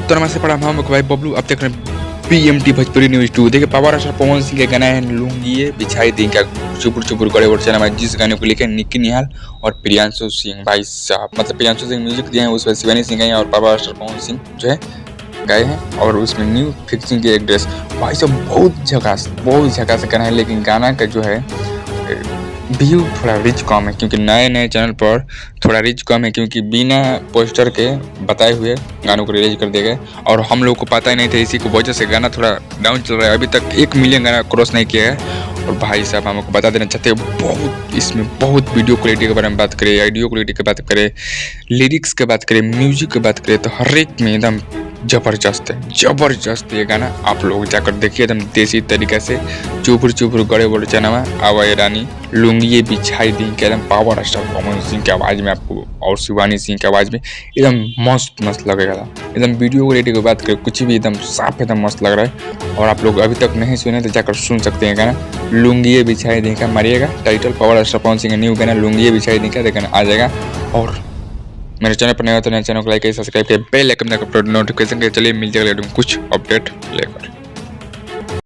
तो नमस्ते पड़ा हम भाई बबलू। अब देख रहे हैं PMT भोजपुरी न्यूज 2। देखिए पावर स्टार पवन सिंह के गाना है लुंगिए बिछाई दी क्या चुपुर चुपुर गड़े और चना, जिस गाने को लिखे निक्की निहाल और प्रियांशु सिंह भाई साहब, मतलब प्रियांशु सिंह म्यूजिक दिए हैं, उसमें शिवानी सिंह गए हैं और पावर स्टार पवन सिंह जो है गए हैं। और उसमें न्यू फिक्सिंग की एक ड्रेस भाई साहब बहुत झकास गाना है। लेकिन गाना का जो है व्यू थोड़ा रिच कम है, क्योंकि नए चैनल पर थोड़ा रिच कम है, क्योंकि बिना पोस्टर के बताए हुए गानों को रिलीज कर दिए गए और हम लोग को पता ही नहीं था। इसी की वजह से गाना थोड़ा डाउन चल रहा है। अभी तक 1 मिलियन गाना क्रॉस नहीं किया है। और भाई साहब हम आपको बता देना चाहते हैं बहुत वीडियो क्वालिटी के बारे में बात करें, ऑडियो क्वालिटी की बात करें, लिरिक्स की बात करें, म्यूजिक की बात करें, तो हर एक में एकदम जबरदस्त ये गाना। आप लोग जाकर देखिए एकदम देसी तरीके से चुपुर गड़े बोले चनावा आवाज रानी लुंगिए बिछाई दी के एकदम पावर स्टार पवन सिंह की आवाज़ में आपको और शिवानी सिंह की आवाज़ में एकदम मस्त लगेगा। एकदम वीडियो क्वालिटी की बात करें, कुछ भी एकदम साफ एकदम मस्त लग रहा है। और आप लोग अभी तक नहीं सुने तो जाकर सुन सकते हैं गाना लुंगिए बिछाई दी का, मारिएगा title power star Pawan Singh का न्यू गाना लुंगिए बिछाई दी का, देखना आ जाएगा। और मेरे चैनल पर नया तो नया चैनल को लाइक सब्सक्राइब करिए, बेल आइकन दबाकर नोटिफिकेशन के। चलिए मिल जाएगा कुछ अपडेट लेकर।